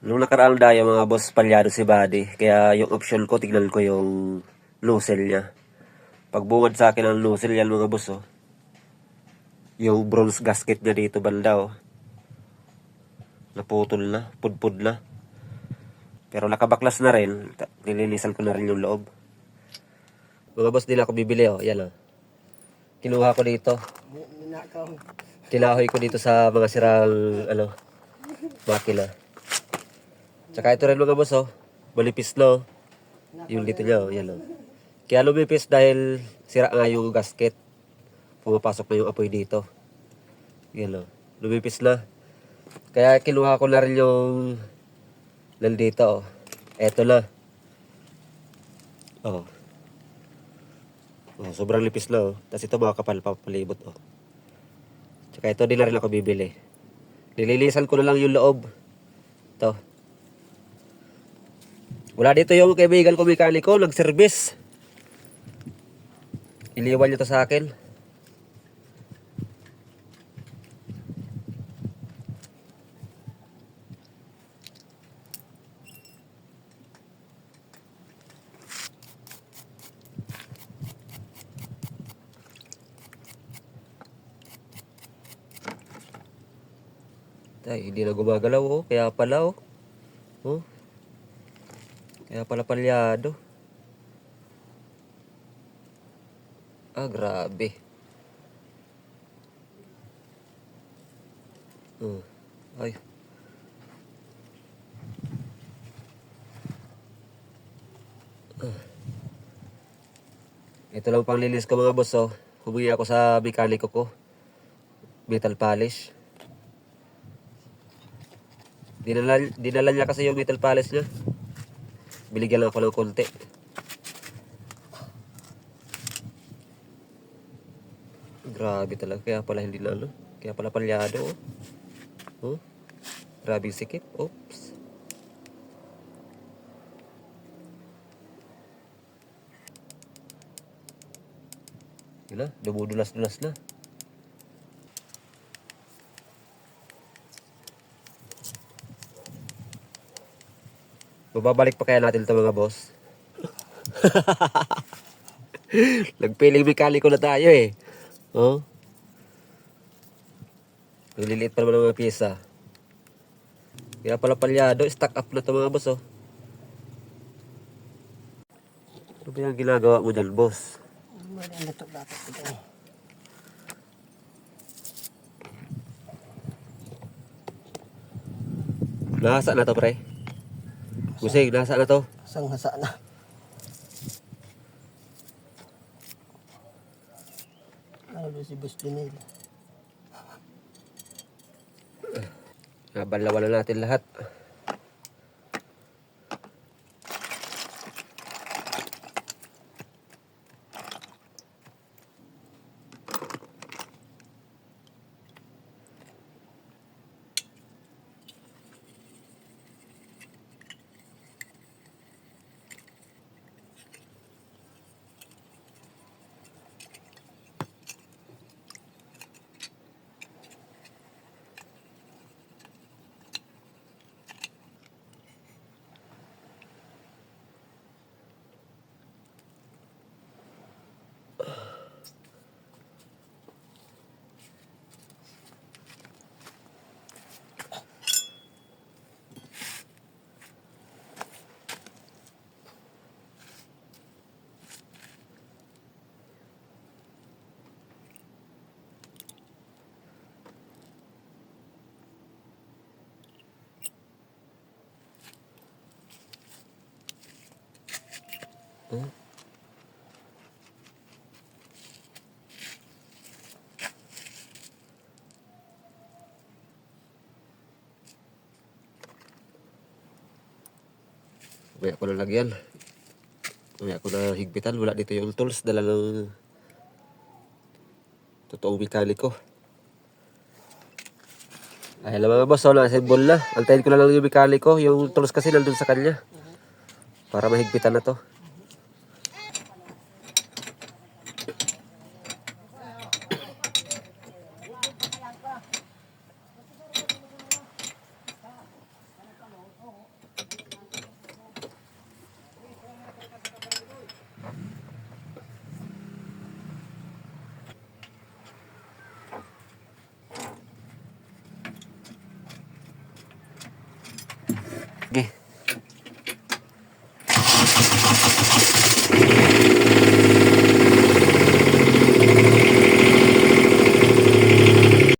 Nung nakaraang daya mga boss, palyado si body. Kaya yung option ko, tignan ko yung nozzle niya. Pag bungad sa akin ang nozzle yan mga boss, oh. Yung bronze gasket niya dito banda, oh. Naputol na, pudpud na. Pero nakabaklas na rin. Nilinisan ko na rin yung loob. Mga boss, di na ako bibili, oh. Yan, oh. Kinuha ko dito. Kinahoy ko dito sa mga sirang, makina. Tsaka ito rin mga boss, oh. Malipis na, oh. Yung dito niya, oh. Yan, oh. Kaya lumipis dahil sira nga yung gasket. Pumapasok na yung apoy dito. Yan, oh. Lumipis na. Kaya kinuha ko na rin yung nandito, oh. Eto na. Oh. Oh, sobrang lipis na, oh. Tapos ito mga kapal pa palibot, oh. Tsaka ito, di na rin ako bibili. Nililisan ko na lang yung loob. Ito. Wala dito yung kaibigan ko mekaniko, nag-service. Iliwan niya to sa akin. Ay, hindi na gumagalaw, oh. Kaya pala, oh. Oh. Kaya pala palyado. Ah, grabe. Ay. Ito lang pang linis ko mga boss, oh. Humingi ako sa mekaniko ko. Metal polish. Dinala niya kasi yung metal polish niya. Binigyan lang ako ng konti. Grabe talaga. Kaya pala hindi na, ano. Kaya pala palyado, oh. Oh. Grabe sikip. Oops. Yun na. Dumudulas-dulas na. Mababalik pa kaya natin ito mga boss? Nagpiling mekaniko na tayo, eh. Oh. Nagliliit pa naman ng mga pyesa. Kaya pala palyado. Stock up na ito mga boss, oh. Ano ba yung ginagawa mo dyan, boss? Nasa na to, pre? Busing, nasa na to? Hasa na. Ano si Boss Junel? Nabalawan na natin lahat. Mamaya ko na lagyan. Mamaya ko na higpitan. Wala dito yung tools. Dala ng totoong mekaniko. Ay, alam mga boss, na-assemble na. Antayin ko na lang yung mekaniko. Yung tools kasi nandun sa kanya. Para mahigpitan na to. Okay.